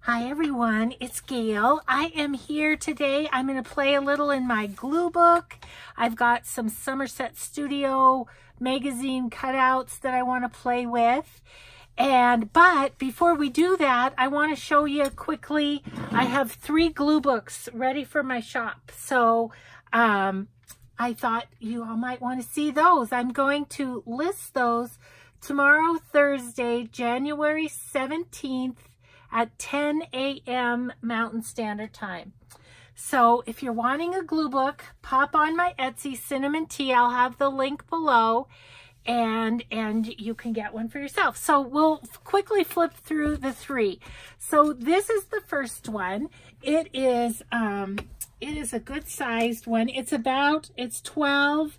Hi everyone, it's Gail. I am here today. I'm going to play a little in my glue book. I've got some Somerset Studio magazine cutouts that I want to play with. But before we do that, I want to show you quickly, I have 3 glue books ready for my shop. So I thought you all might want to see those. I'm going to list those tomorrow, Thursday, January 17th, at 10 a.m. Mountain Standard Time. So if you're wanting a glue book, pop on my Etsy, Cinnamon Tea. I'll have the link below, and you can get one for yourself. So we'll quickly flip through the 3. So this is the first one. It is a good sized one. It's 12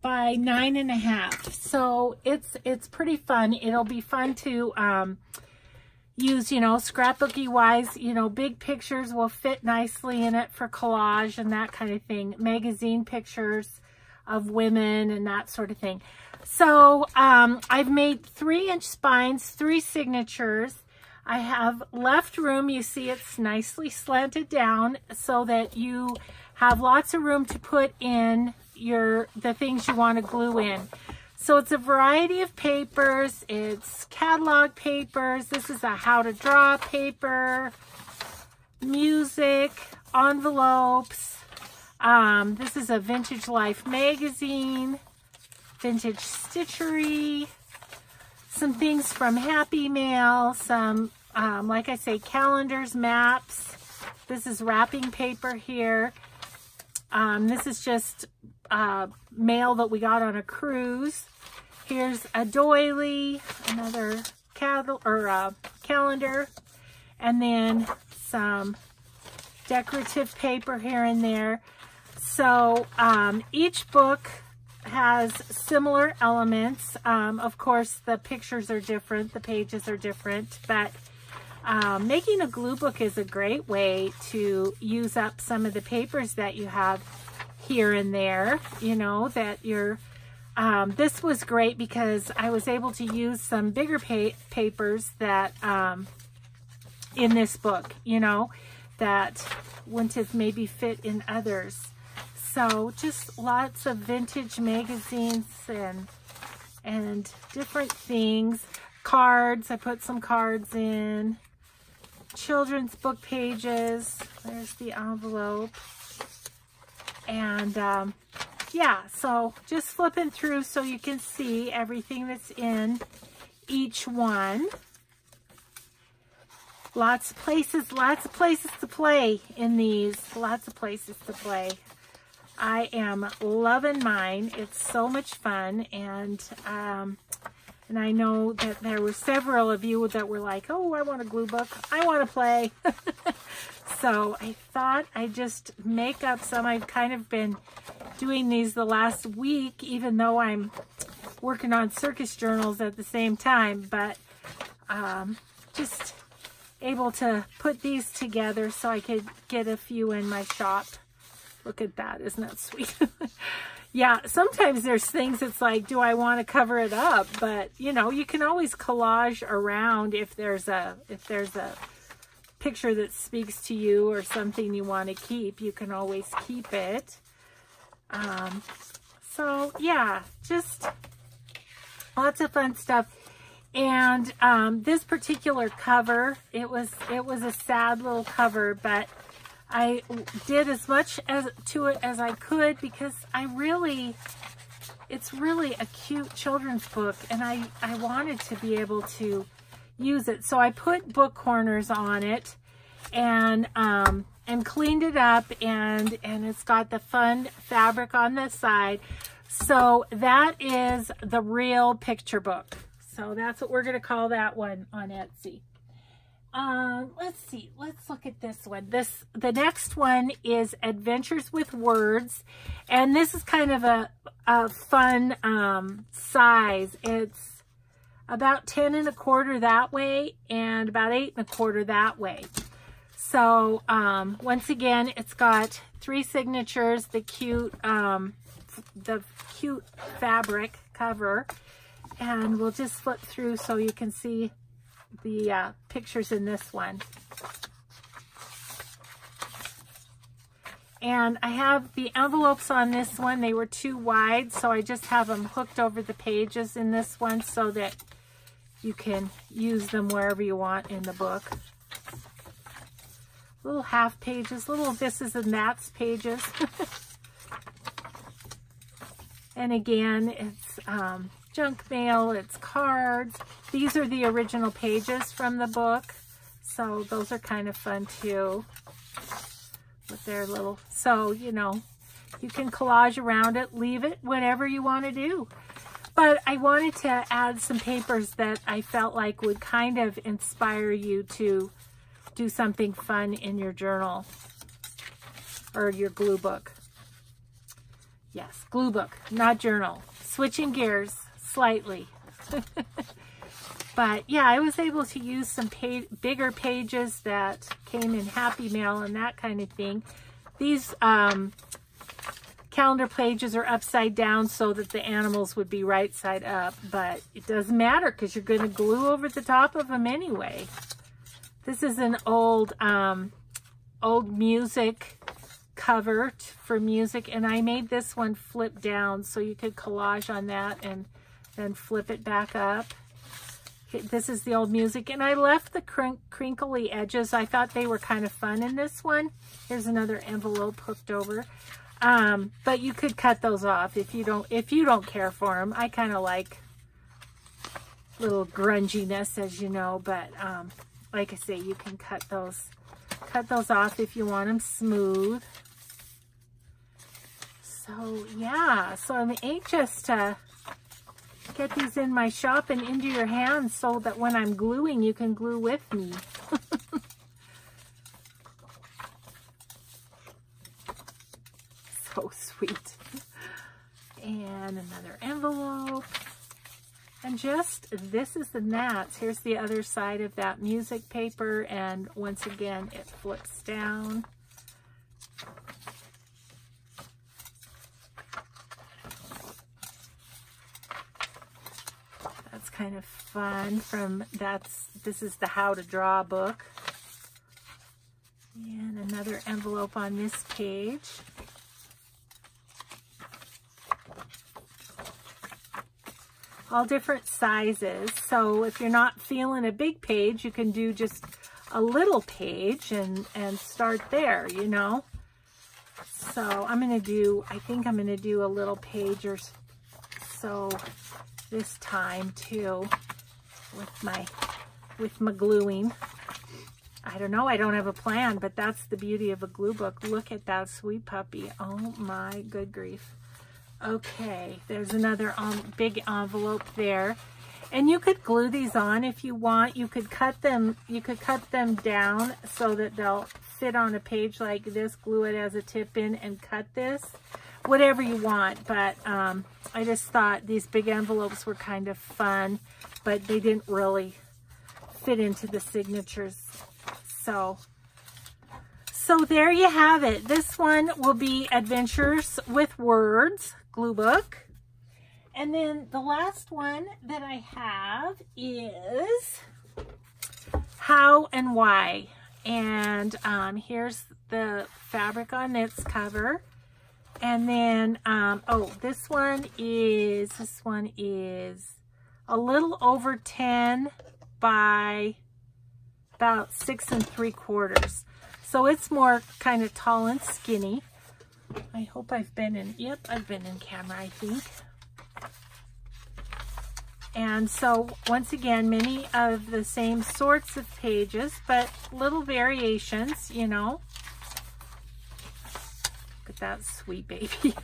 by 9.5. So it's pretty fun. It'll be fun to use, scrapbooky wise, big pictures will fit nicely in it for collage and that kind of thing. Magazine pictures of women and that sort of thing. So I've made 3-inch spines, 3 signatures. I have left room. You see it's nicely slanted down so that you have lots of room to put in the things you want to glue in. So it's a variety of papers. It's catalog papers. This is a how to draw paper, music, envelopes. This is a Vintage Life magazine, vintage stitchery, some things from Happy Mail, some, like I say, calendars, maps. This is wrapping paper here. This is just mail that we got on a cruise. Here's a doily, another calendar, and then some decorative paper here and there. So each book has similar elements. Of course, the pictures are different, the pages are different, but making a glue book is a great way to use up some of the papers that you have here and there, that you're this was great because I was able to use some bigger papers that in this book, that wouldn't have maybe fit in others. So just lots of vintage magazines and different things. Cards, I put some cards in. Children's book pages. There's the envelope. And yeah, so just flipping through so you can see everything that's in each one. Lots of places to play in these. Lots of places to play. I am loving mine. It's so much fun, and I know that there were several of you that were like, oh, I want a glue book. I want to play. So I thought I'd just make up some. I've kind of been doing these the last week, even though I'm working on circus journals at the same time, but just able to put these together so I could get a few in my shop. Look at that, isn't that sweet? Yeah, sometimes there's things it's like, do I want to cover it up? But you can always collage around if there's a picture that speaks to you or something you want to keep, you can always keep it. So yeah, just lots of fun stuff. And this particular cover, it was a sad little cover, but I did as much to it as I could because it's really a cute children's book, and I wanted to be able to use it. So I put book corners on it and cleaned it up, and it's got the fun fabric on the side. So that is the real picture book. So that's what we're going to call that one on Etsy. Let's see. Let's look at this one. The next one is Adventures with Words, and this is kind of a fun size. It's about 10 1/4 that way and about 8 1/4 that way. So once again, it's got 3 signatures, the cute fabric cover, and we'll just flip through so you can see pictures in this one. And I have the envelopes on this one. They were too wide, so I just have them hooked over the pages in this one so that you can use them wherever you want in the book. Little half pages, little thises and that's pages. And again, it's junk mail, it's cards. These are the original pages from the book, so those are kind of fun too. With their little, so you know, you can collage around it, leave it, whatever you want to do. But I wanted to add some papers that I felt like would kind of inspire you to do something fun in your journal or your glue book. Yes, glue book, not journal. Switching gears slightly. But yeah, I was able to use some bigger pages that came in Happy Mail and that kind of thing. These calendar pages are upside down so that the animals would be right side up, but it doesn't matter because you're going to glue over the top of them anyway. This is an old music cover for music, and I made this one flip down so you could collage on that and then flip it back up. This is the old music, and I left the crinkly edges. I thought they were kind of fun in this one. Here's another envelope hooked over. But you could cut those off if you don't care for them. I kind of like little grunginess, as you know, but like I say, you can cut those off if you want them smooth. So yeah, so I'm anxious to get these in my shop and into your hands so that when I'm gluing, you can glue with me. So sweet. And another envelope. And just this is the gnats. Here's the other side of that music paper, and once again it flips down. That's kind of fun. This is the How to Draw book. And another envelope on this page. All different sizes. So if you're not feeling a big page, you can do just a little page and start there, you know. So I think I'm gonna do a little page or so this time too with my gluing. I don't know, I don't have a plan, but that's the beauty of a glue book. Look at that sweet puppy. Oh my good grief. Okay, there's another big envelope there. And you could glue these on if you want. You could cut them down so that they'll fit on a page like this, glue it as a tip in and cut this. Whatever you want, but I just thought these big envelopes were kind of fun, but they didn't really fit into the signatures. So there you have it. This one will be Adventures with Words glue book. And then the last one that I have is How and Why. And here's the fabric on its cover. And then, this one is a little over 10 by about 6 3/4. So it's more kind of tall and skinny. I hope I've been in camera, I think. And so once again, many of the same sorts of pages, but little variations, you know. Look at that sweet baby.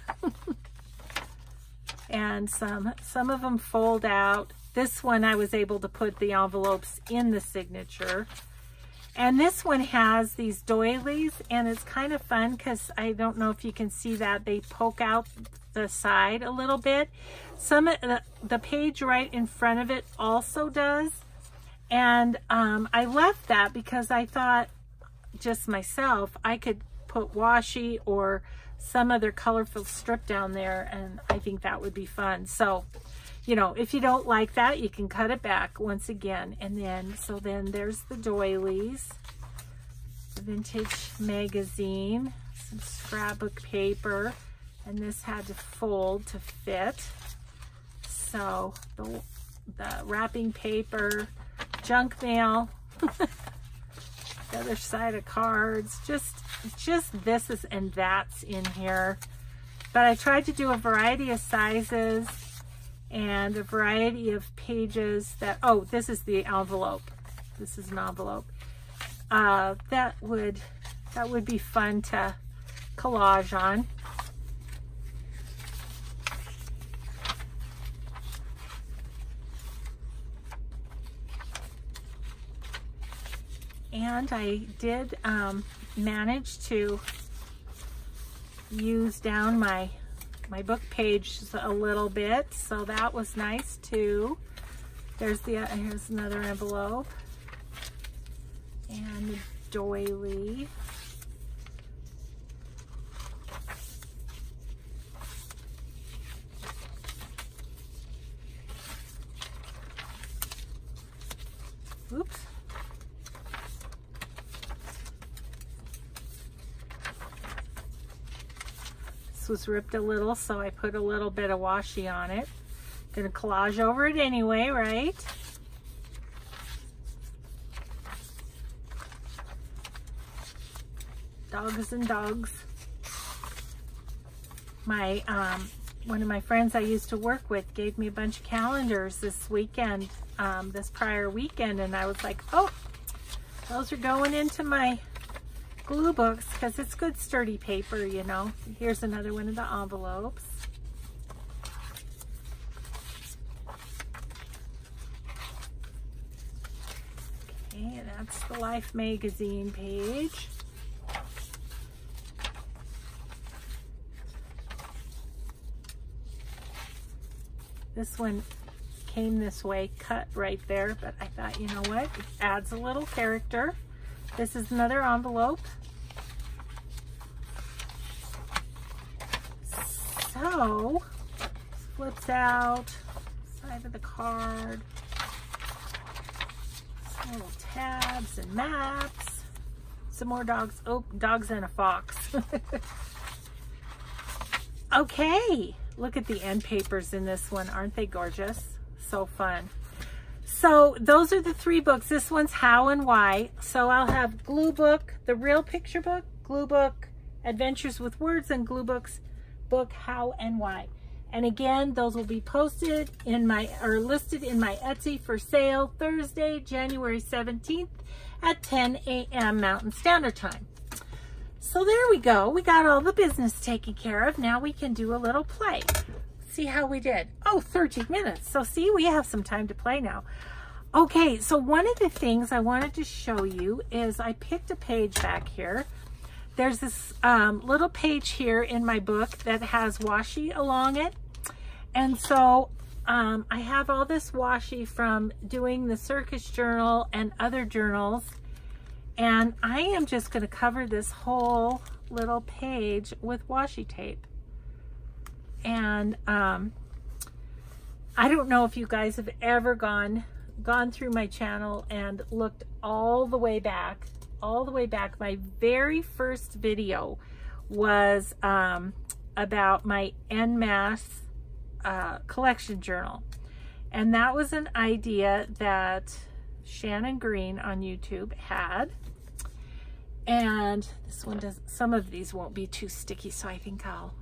And some of them fold out. This one I was able to put the envelopes in the signature. And this one has these doilies, and it's kind of fun because I don't know if you can see that. They poke out the side a little bit. Some of the page right in front of it also does. And I left that because I thought just myself, I could put washi or some other colorful strip down there, and I think that would be fun. So you know, if you don't like that, you can cut it back once again. And then, so then there's the doilies, the vintage magazine, some scrapbook paper, and this had to fold to fit. So the wrapping paper, junk mail, the other side of cards, just this is and that's in here. But I tried to do a variety of sizes and a variety of pages that, oh, this is the envelope. This is an envelope. That would be fun to collage on. And I did manage to use down my book pages a little bit, so that was nice too. Here's another envelope and the doily. Oops. This was ripped a little, so I put a little bit of washi on it. Gonna collage over it anyway, right? Dogs and dogs. My one of my friends I used to work with gave me a bunch of calendars this weekend, this prior weekend, and I was like, oh, those are going into my glue books because it's good sturdy paper, you know. Here's another one of the envelopes. Okay, that's the Life magazine page. This one came this way, cut right there, but I thought, you know what, it adds a little character. This is another envelope. So, flips out, side of the card, some little tabs and maps, some more dogs, oh, dogs and a fox. Okay, look at the end papers in this one, aren't they gorgeous? So fun. So those are the 3 books. This one's How and Why. So I'll have Glue Book, the Real Picture Book, Glue Book, Adventures with Words, and Glue Book's book, How and Why. And again, those will be posted in my, or listed in my Etsy for sale Thursday, January 17th at 10 a.m. Mountain Standard Time. So there we go. We got all the business taken care of. Now we can do a little play. See how we did. Oh, 13 minutes. So see, we have some time to play now. Okay, so one of the things I wanted to show you is I picked a page back here. There's this little page here in my book that has washi along it. And so I have all this washi from doing the circus journal and other journals. And I am just going to cover this whole little page with washi tape. And I don't know if you guys have ever gone through my channel and looked all the way back. My very first video was about my en masse collection journal. And that was an idea that Shannon Green on YouTube had. And this one does, some of these won't be too sticky, so I think I'll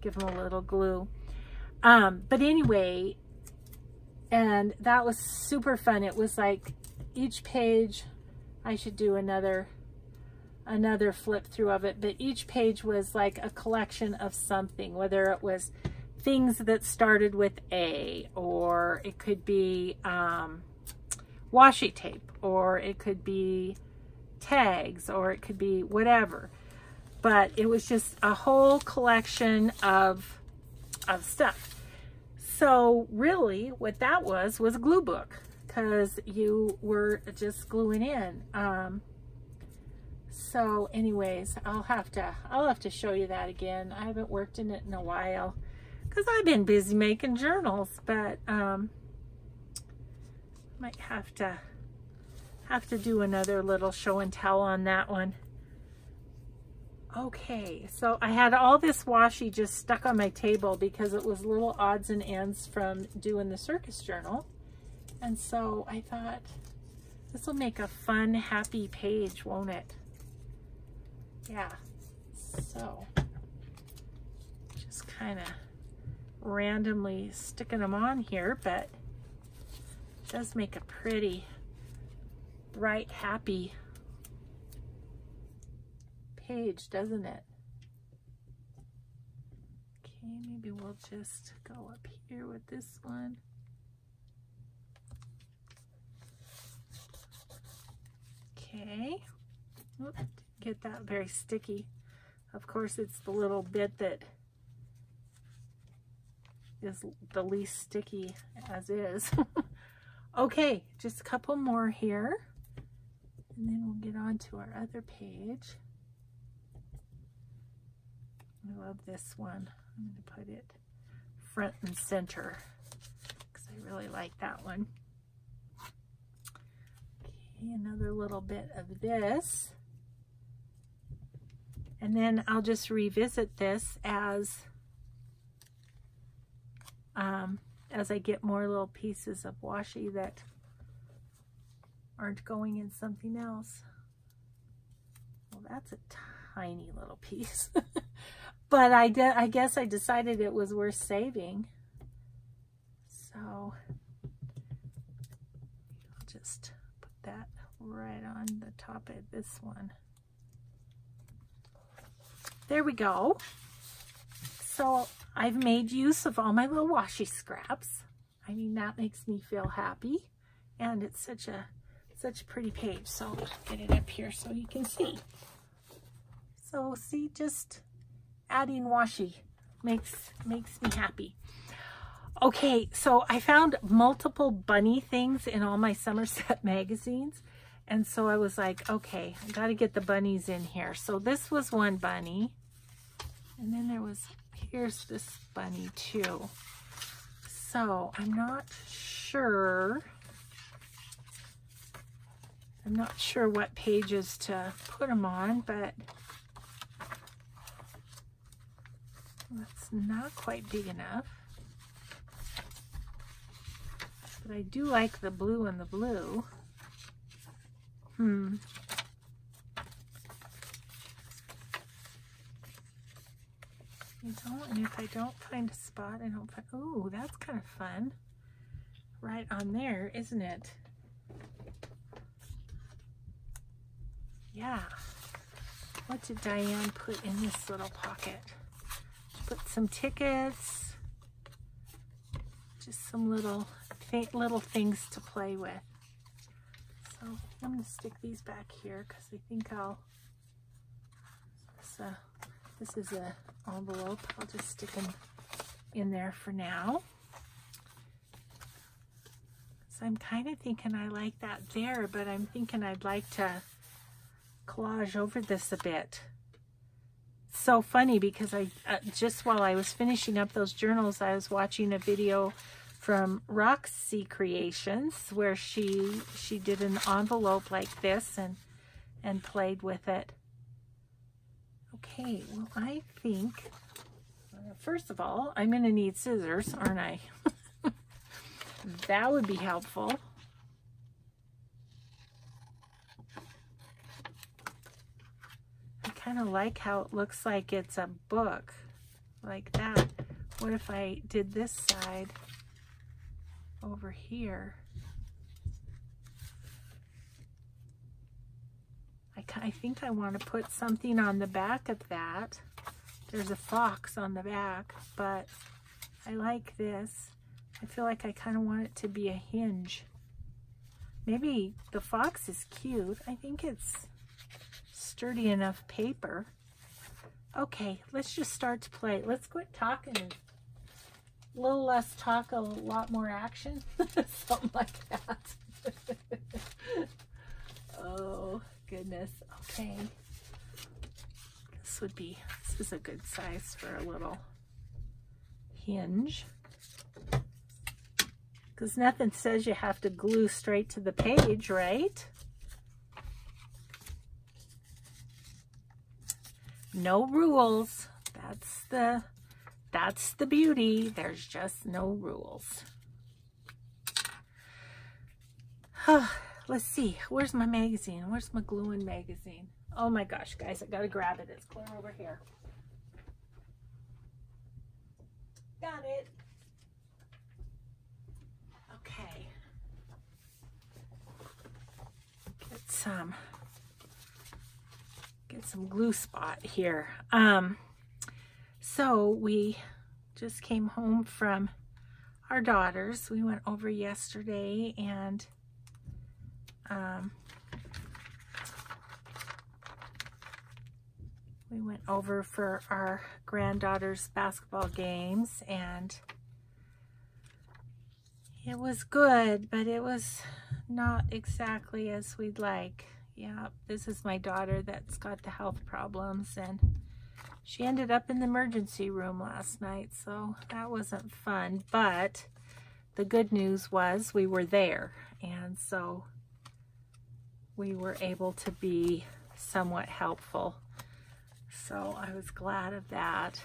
give them a little glue. But anyway, and that was super fun. It was like each page, I should do another flip through of it, but each page was like a collection of something, whether it was things that started with A, or it could be washi tape, or it could be tags, or it could be whatever. But it was just a whole collection of stuff. So really what that was a glue book, because you were just gluing in. So anyways, I'll have to show you that again. I haven't worked in it in a while, because I've been busy making journals, but might have to do another little show and tell on that one. Okay, so I had all this washi just stuck on my table because it was little odds and ends from doing the circus journal. And so I thought, this will make a fun, happy page, won't it? Yeah, so just kind of randomly sticking them on here, but it does make a pretty, bright, happy page, doesn't it? Okay, maybe we'll just go up here with this one. Okay, oops, didn't get that very sticky. Of course, it's the little bit that is the least sticky as is. Okay, just a couple more here, and then we'll get on to our other page. I love this one. I'm going to put it front and center because I really like that one. Okay, another little bit of this. And then I'll just revisit this as I get more little pieces of washi that aren't going in something else. Well, that's a tiny little piece. But I guess I decided it was worth saving. So I'll just put that right on the top of this one. There we go. So I've made use of all my little washi scraps. I mean, that makes me feel happy. And it's such a pretty page. So I'll get it up here so you can see. So see, just adding washi makes me happy. Okay, so I found multiple bunny things in all my Somerset magazines. And so I was like, okay, I got to get the bunnies in here. So this was one bunny. And then here's this bunny too. So I'm not sure what pages to put them on, but that's not quite big enough. But I do like the blue and the blue. And if I don't find a spot, I don't find, oh, that's kind of fun. Right on there, isn't it? Yeah. What did Diane put in this little pocket? She put some tickets, just some little things to play with. So I'm going to stick these back here because I think this is an envelope. I'll just stick them in there for now. So I'm kind of thinking I like that there, but I'm thinking I'd like to collage over this a bit. So funny because I just while I was finishing up those journals, I was watching a video from Roxy Creations where she did an envelope like this and played with it. Okay, well, I think first of all I'm going to need scissors, aren't I? That would be helpful. I kind of like how it looks like it's a book like that. What if I did this side over here? I think I want to put something on the back of that. There's a fox on the back, but I like this. I feel like I kind of want it to be a hinge. Maybe the fox is cute. I think it's sturdy enough paper. Okay, let's just start to play. Let's quit talking. A little less talk, a lot more action. Something like that. Oh, goodness. Okay. This is a good size for a little hinge. Because nothing says you have to glue straight to the page, right? No rules. That's the beauty. There's just no rules. Let's see. Where's my magazine? Where's my gluing magazine? Oh my gosh, guys, I gotta grab it. It's clear over here. Got it. Okay. Get some glue spot here. So we just came home from our daughters. We went over yesterday and we went over for our granddaughter's basketball games, and it was good, but it was not exactly as we'd like. Yeah, this is my daughter that's got the health problems, and she ended up in the emergency room last night, so that wasn't fun. But the good news was we were there, and so we were able to be somewhat helpful. So I was glad of that.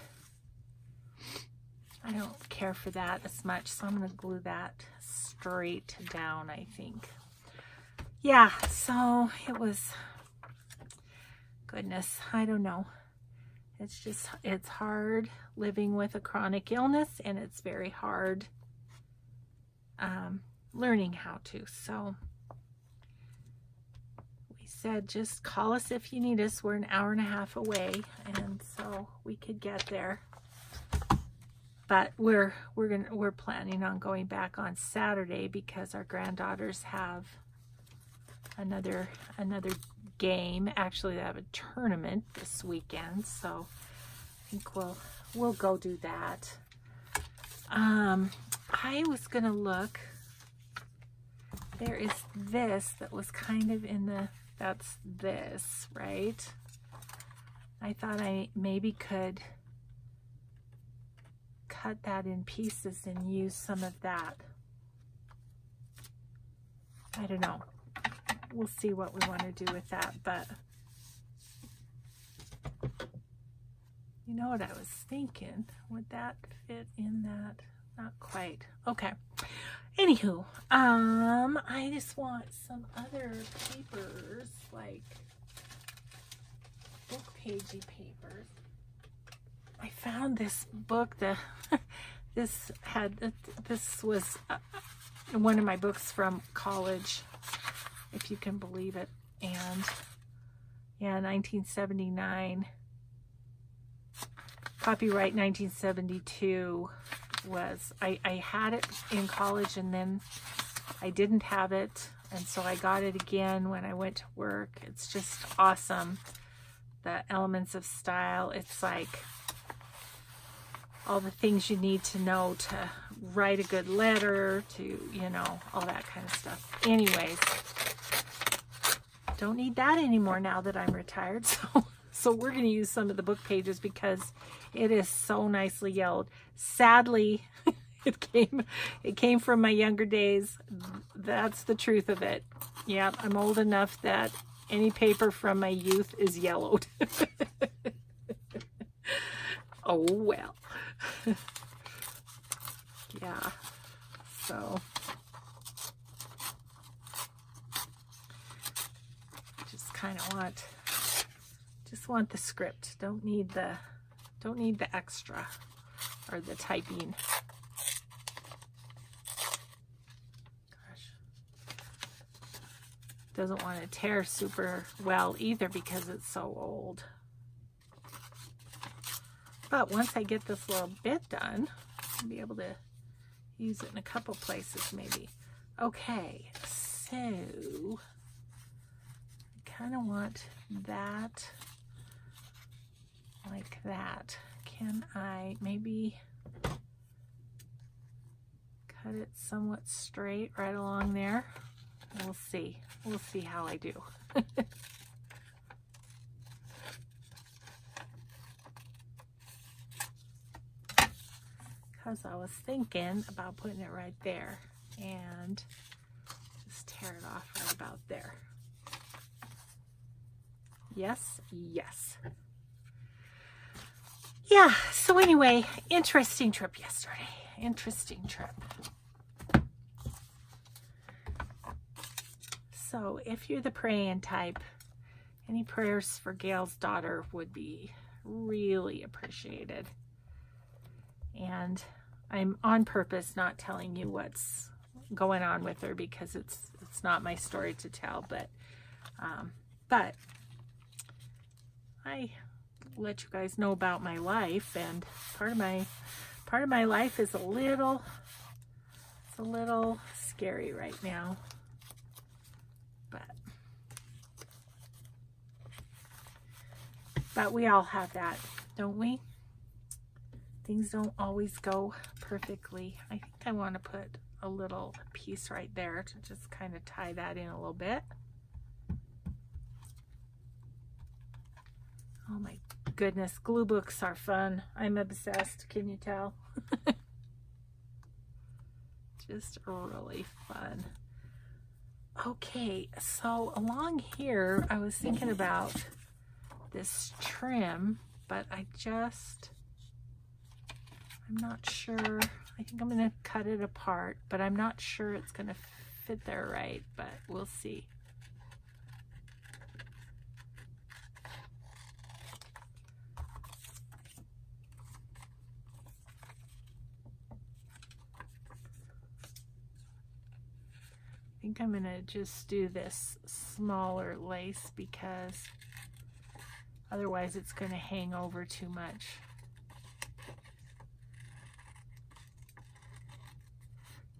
I don't care for that as much, so I'm going to glue that straight down, I think. Yeah, so it was, goodness, I don't know. It's just, it's hard living with a chronic illness, and it's very hard learning how to. So we said, just call us if you need us. We're an hour and a half away, and so we could get there. But we're planning on going back on Saturday because our granddaughters have another game. Actually, they have a tournament this weekend, so I think we'll go do that. I was gonna look. There is this that was kind of in the, that's this, right? I thought I maybe could cut that in pieces and use some of that. I don't know. We'll see what we want to do with that, but you know what I was thinking? Would that fit in that? Not quite. Okay. Anywho, I just want some other papers, like book pagey papers. I found this book. This was one of my books from college, if you can believe it. And yeah, 1979, copyright 1972 was, I had it in college, and then I didn't have it, and so I got it again when I went to work. It's just awesome. The Elements of Style. It's like all the things you need to know to write a good letter, to, you know, all that kind of stuff. Anyways, don't need that anymore now that I'm retired. So we're going to use some of the book pages because it is so nicely yellowed. Sadly, it came from my younger days. That's the truth of it. Yeah, I'm old enough that any paper from my youth is yellowed. Oh, well. Yeah, so just kind of want the script. Don't need the extra or the typing. Gosh, doesn't want to tear super well either because it's so old. But once I get this little bit done, I'll be able to use it in a couple places maybe. Okay, so I kind of want that like that. Can I maybe cut it somewhat straight right along there? We'll see. We'll see how I do. because I was thinking about putting it right there and just tear it off right about there. Yes, yes. Yeah, so anyway, interesting trip yesterday. Interesting trip. So if you're the praying type, any prayers for Gail's daughter would be really appreciated. And I'm on purpose not telling you what's going on with her because it's not my story to tell, but I let you guys know about my life, and part of my life is a little scary right now. But we all have that, don't we? Things don't always go perfectly. I think I want to put a little piece right there to just kind of tie that in a little bit. Oh my goodness, glue books are fun. I'm obsessed, can you tell? Just really fun. Okay, so along here, I was thinking about this trim, but I'm not sure. I think I'm gonna cut it apart, but I'm not sure it's gonna fit there right, but we'll see. I think I'm gonna just do this smaller lace because otherwise it's gonna hang over too much.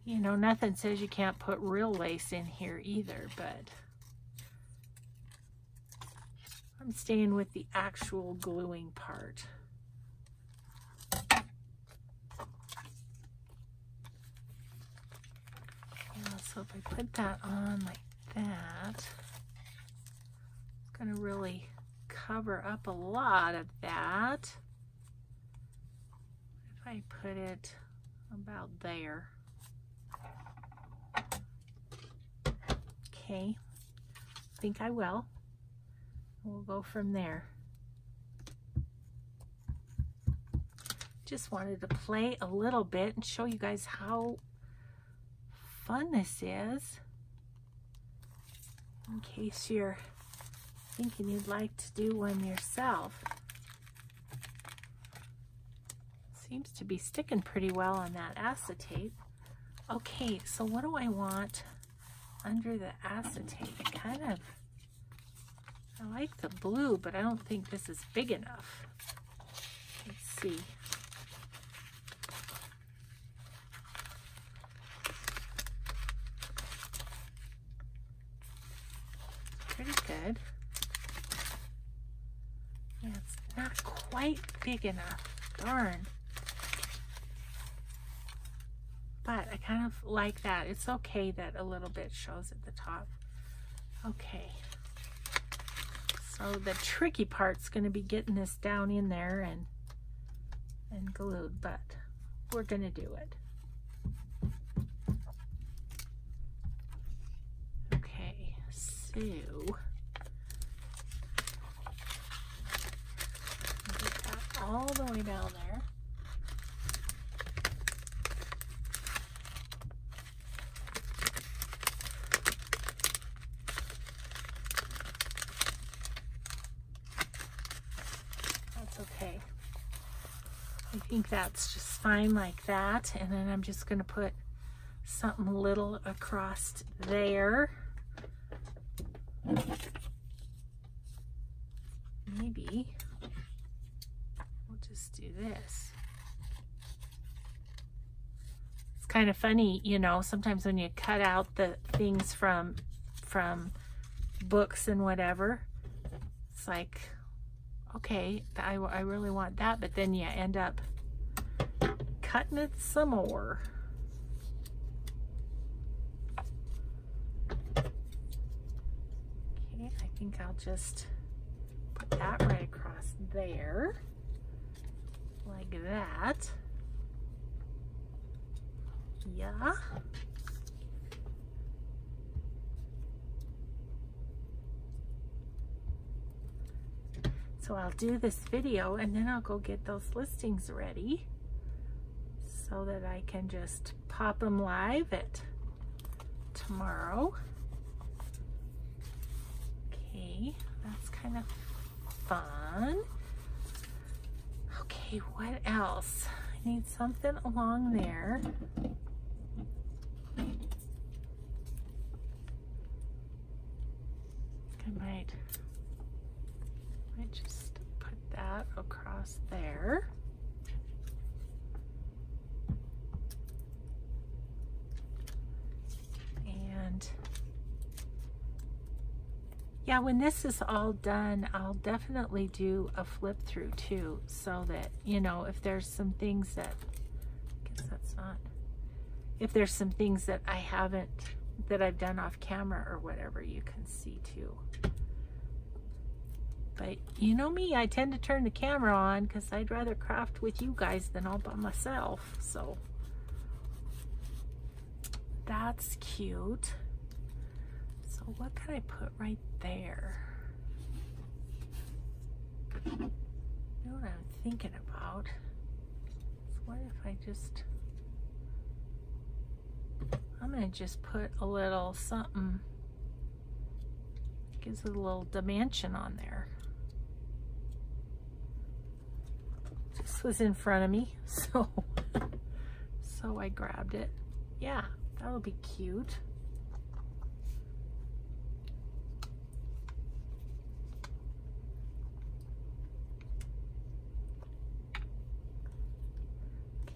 You know, nothing says you can't put real lace in here either, but I'm staying with the actual gluing part. Yeah, so if I put that on like that, it's gonna really cover up a lot of that. If I put it about there. Okay, I think I will. We'll go from there. Just wanted to play a little bit and show you guys how fun this is. In case you're thinking you'd like to do one yourself. Seems to be sticking pretty well on that acetate. Okay, so what do I want under the acetate? I like the blue, but I don't think this is big enough. Let's see. Pretty good. Yeah, it's not quite big enough. Darn. But I kind of like that. It's okay that a little bit shows at the top. Okay. So the tricky part's going to be getting this down in there and glued, but we're going to do it. Okay, so get that all the way down there. Okay, I think that's just fine like that, and then I'm just going to put something little across there. Maybe we'll just do this. It's kind of funny, you know, sometimes when you cut out the things from books and whatever, it's like, okay, I really want that, but then you end up cutting it some more. Okay, I think I'll just put that right across there, like that. Yeah. So I'll do this video and then I'll go get those listings ready so that I can just pop them live at tomorrow. Okay, that's kind of fun. Okay, what else? I need something along there. I might just put that across there. And yeah, when this is all done, I'll definitely do a flip through too, so that, you know, if there's some things that, I guess that's not, if there's some things that I haven't, that I've done off camera or whatever, you can see too. But you know me, I tend to turn the camera on because I'd rather craft with you guys than all by myself. So that's cute. So what could I put right there? You know what I'm thinking about? So what if I just, I'm gonna just put a little something, gives it a little dimension on there. This was in front of me, so I grabbed it. Yeah, that'll be cute.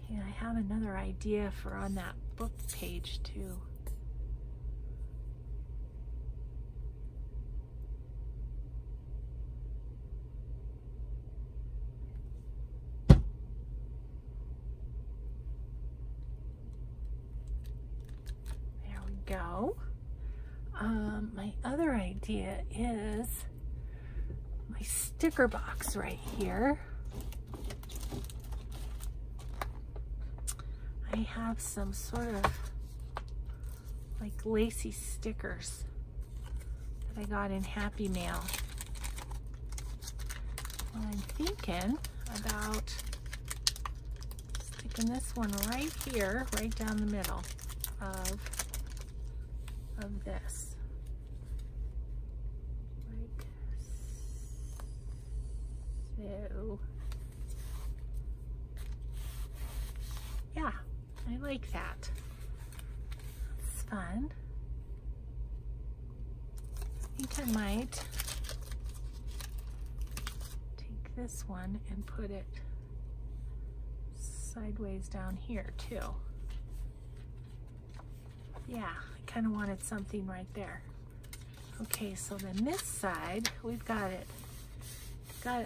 Okay, I have another idea for on that book page too. Go. My other idea is my sticker box right here. I have some sort of like lacy stickers that I got in Happy Mail. Well, I'm thinking about sticking this one right here, right down the middle of this, like so. Yeah, I like that. It's fun. I think I might take this one and put it sideways down here too. Yeah, I kind of wanted something right there. Okay, so then this side, we've got it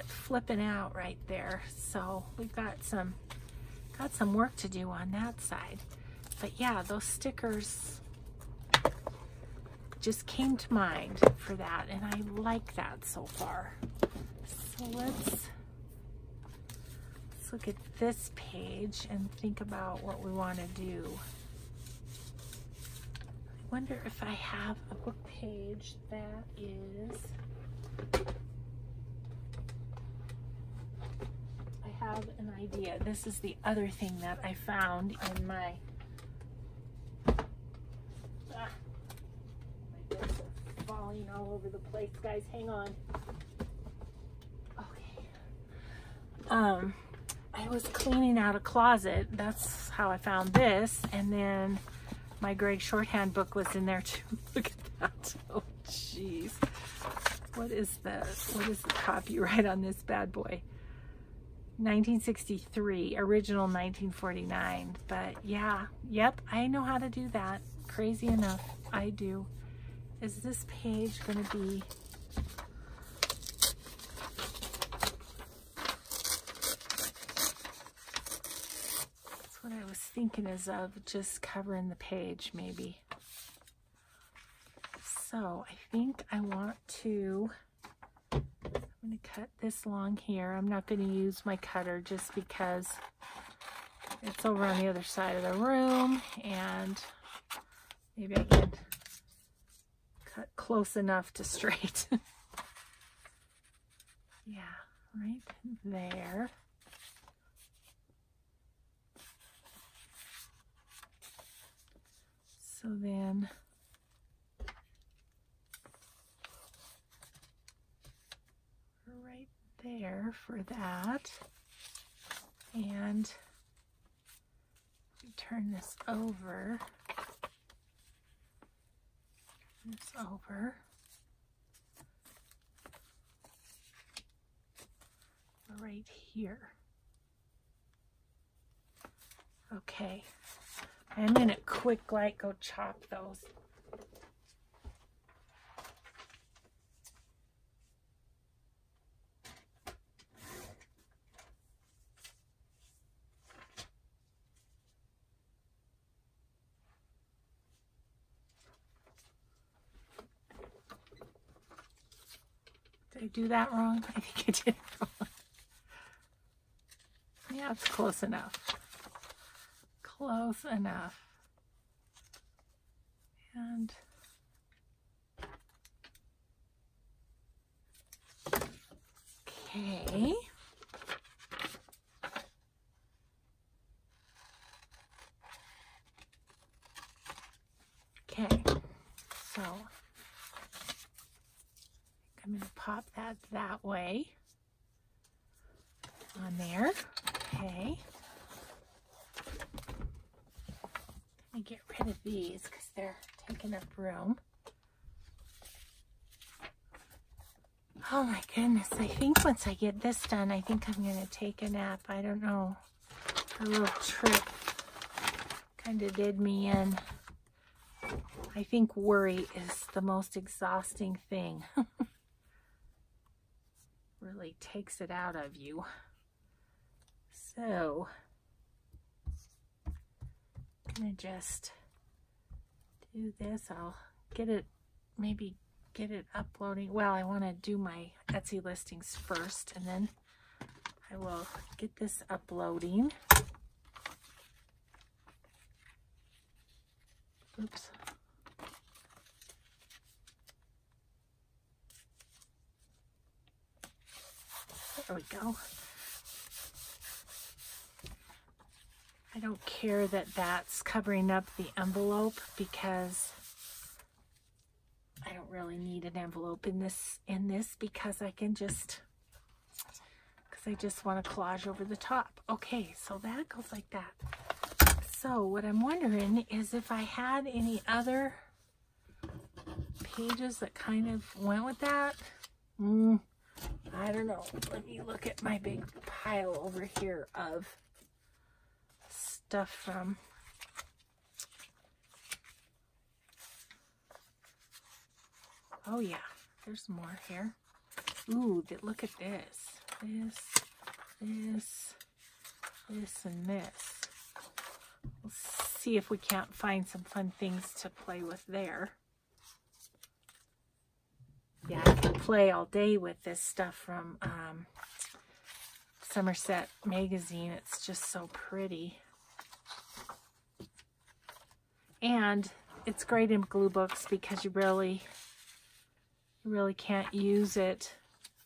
flipping out right there. So we've got some work to do on that side. But yeah, those stickers just came to mind for that, and I like that so far. So let's look at this page and think about what we want to do. I wonder if I have a book page that is, I have an idea. This is the other thing that I found in my, my books are falling all over the place, guys, hang on. Okay. I was cleaning out a closet, that's how I found this, and then my Greg shorthand book was in there too. Look at that. Oh, jeez. What is the copyright on this bad boy? 1963, original 1949. But yeah, yep, I know how to do that. Crazy enough, I do. Is this page going to be... What I was thinking is of just covering the page maybe. So I think I want to, I'm going to cut this long here. I'm not going to use my cutter just because It's over on the other side of the room, and maybe I can cut close enough to straight. Yeah, right there. So then right there for that. And turn this over. Right here. Okay. I'm gonna quick go chop those. Did I do that wrong? I think I did it wrong. Yeah, it's close enough. Close enough. And okay. Okay, so I'm going to pop that way on there. Okay. Let me get rid of these because they're taking up room. Oh my goodness, I think once I get this done, I think I'm going to take a nap. I don't know. A little trip kind of did me in. I think worry is the most exhausting thing. Really takes it out of you. So, I'm going to just do this. I'll get it, maybe get it uploading. Well, I want to do my Etsy listings first, and then I will get this uploading. Oops. There we go. I don't care that that's covering up the envelope because I don't really need an envelope in this because I can just, because I just want to collage over the top. Okay, so that goes like that. So what I'm wondering is if I had any other pages that kind of went with that. I don't know. Let me look at my big pile over here of stuff from oh yeah, there's more here. Ooh, look at this. This, and this. We'll see if we can't find some fun things to play with there. Yeah, I can play all day with this stuff from Somerset Magazine. It's just so pretty. And it's great in glue books because you really can't use it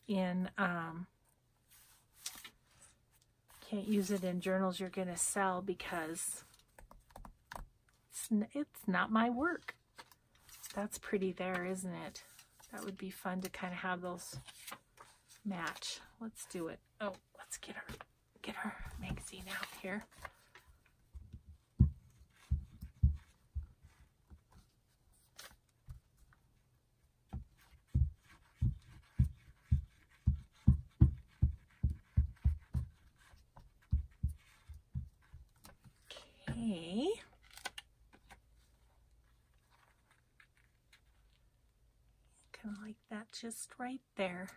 in journals you're gonna sell because it's not my work. That's pretty there, isn't it? That would be fun to kind of have those match. Let's do it. Oh, let's get our magazine out here. Okay. Kind of like that, just right there.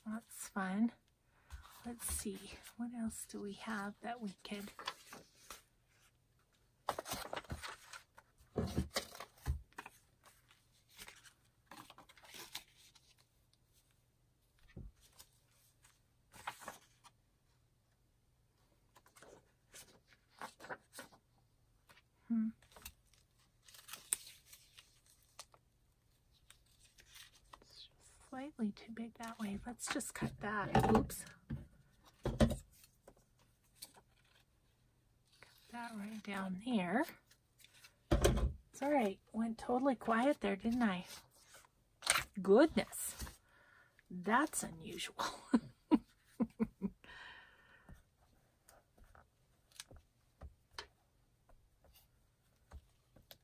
That's fun. Let's see, what else do we have that we could... It's just slightly too big that way. Let's just cut that. Oops. Cut that right down there. It's all right. Went totally quiet there, didn't I? Goodness. That's unusual.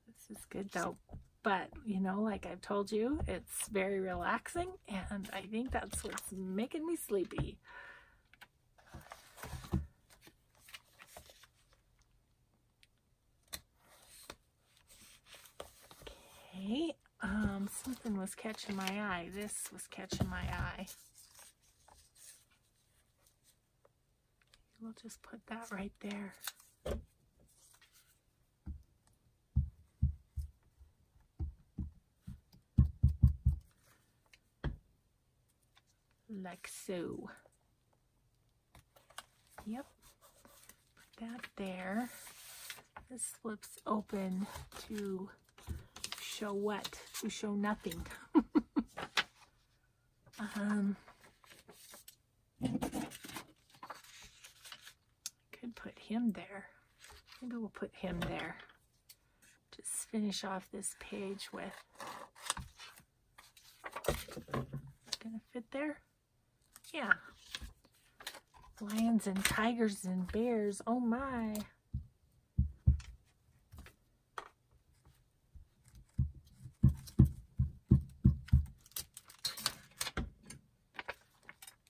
This is good though, but you know, like I've told you, it's very relaxing, and I think that's what's making me sleepy. Okay, something was catching my eye. This was catching my eye. We'll just put that right there. Like so. Yep. Put that there. This flips open to show what? To show nothing. Could put him there. Maybe we'll put him there. Just finish off this page with. Gonna fit there? Yeah. Lions and tigers and bears. Oh my.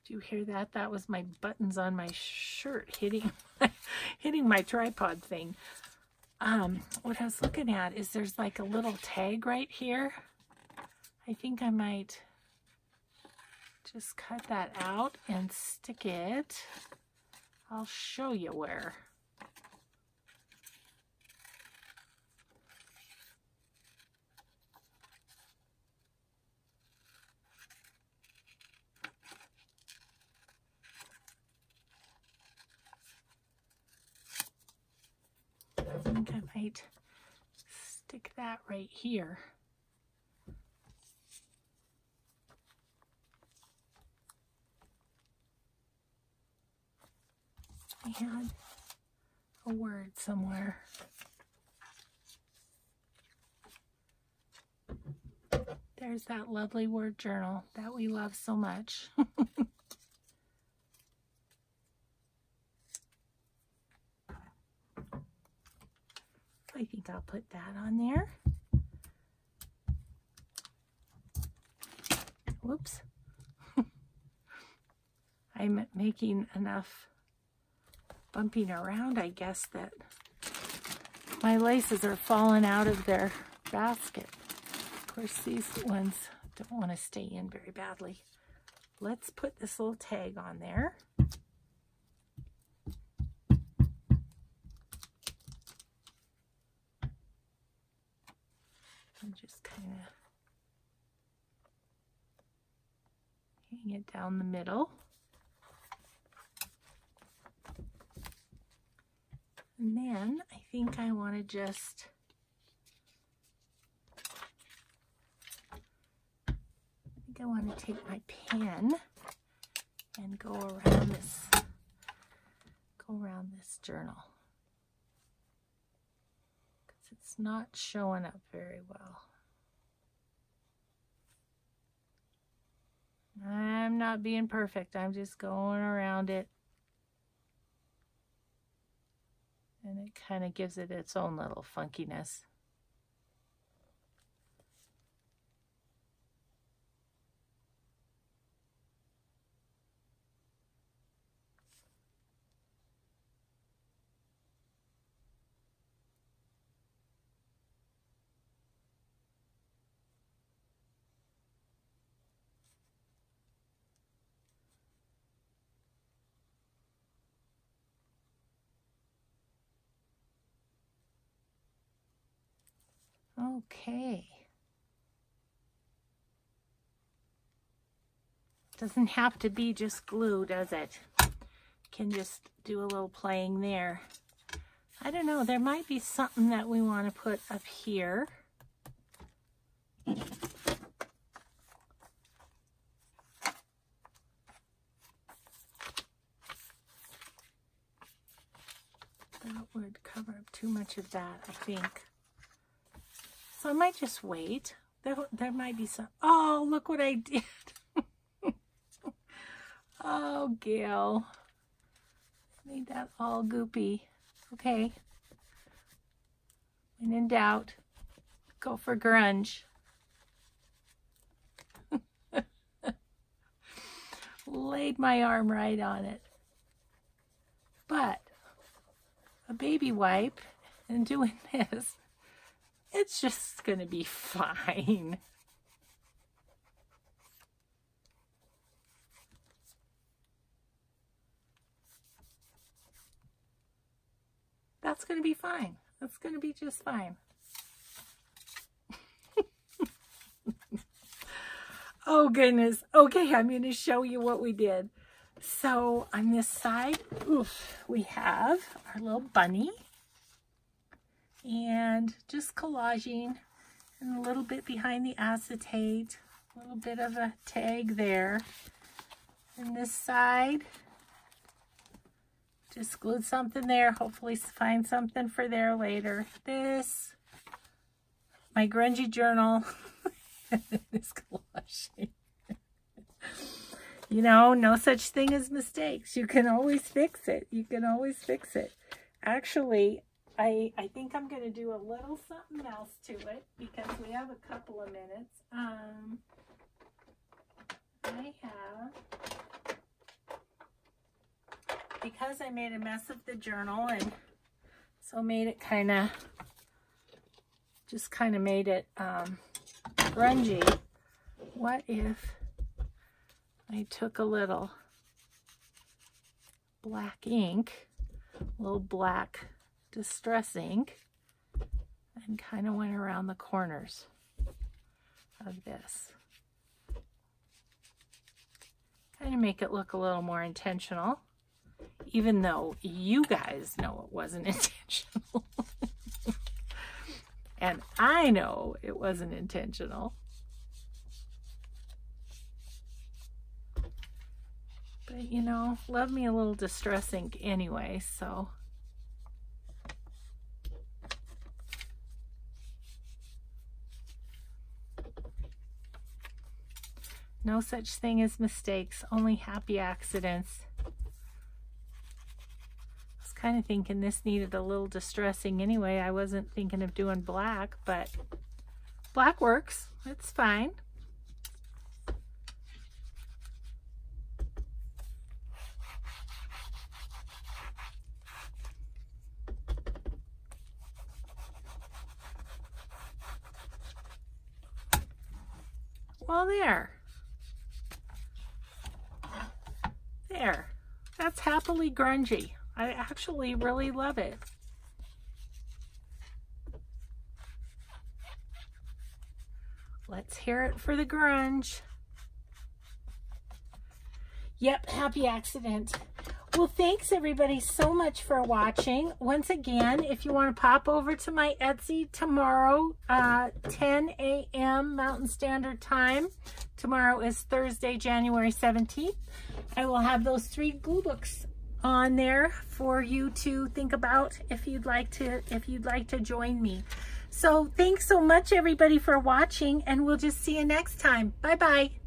Do you hear that? That was my buttons on my shirt hitting my tripod thing. What I was looking at is there's like a little tag right here. I think I might just cut that out and stick it. I'll show you where. I think I might stick that right here. I had a word somewhere. There's that lovely word journal that we love so much. I think I'll put that on there. Whoops. I'm making enough bumping around, I guess, that my laces are falling out of their basket. Of course, these ones don't want to stay in very badly. Let's put this little tag on there. And just kind of hang it down the middle. And then I think I want to just take my pen and go around this journal, because it's not showing up very well. I'm not being perfect. I'm just going around it. And it kind of gives it its own little funkiness. Okay. Doesn't have to be just glue, does it? Can just do a little playing there. I don't know, there might be something that we want to put up here. That would cover up too much of that, I think. So I might just wait. There might be some. Oh, look what I did. Oh, Gail. Made that all goopy. Okay. When in doubt, go for grunge. Laid my arm right on it. But a baby wipe and doing this, it's just going to be fine. That's going to be fine. That's going to be just fine. Oh goodness. Okay, I'm going to show you what we did. So on this side, we have our little bunny. And just collaging and a little bit behind the acetate. A little bit of a tag there. And this side, just glued something there. Hopefully find something for there later. This, my grungy journal. This collaging. You know, no such thing as mistakes. You can always fix it. You can always fix it. Actually, I think I'm going to do a little something else to it because we have a couple of minutes. I have, because I made a mess of the journal and so made it kind of made it grungy. What if I took a little black ink, a little black distress ink, and kind of went around the corners of this. Kind of make it look a little more intentional, even though you guys know it wasn't intentional. And I know it wasn't intentional. But you know, love me a little distress ink anyway, so. No such thing as mistakes, only happy accidents. I was kind of thinking this needed a little distressing anyway. I wasn't thinking of doing black, but black works. It's fine. Well, there. There. That's happily grungy. I actually really love it. Let's hear it for the grunge. Yep, happy accident. Well, thanks everybody so much for watching. Once again, if you want to pop over to my Etsy tomorrow, 10 a.m. Mountain Standard Time. Tomorrow is Thursday, January 17th. I will have those 3 glue books on there for you to think about if you'd like to join me. So thanks so much everybody for watching, and we'll just see you next time. Bye bye.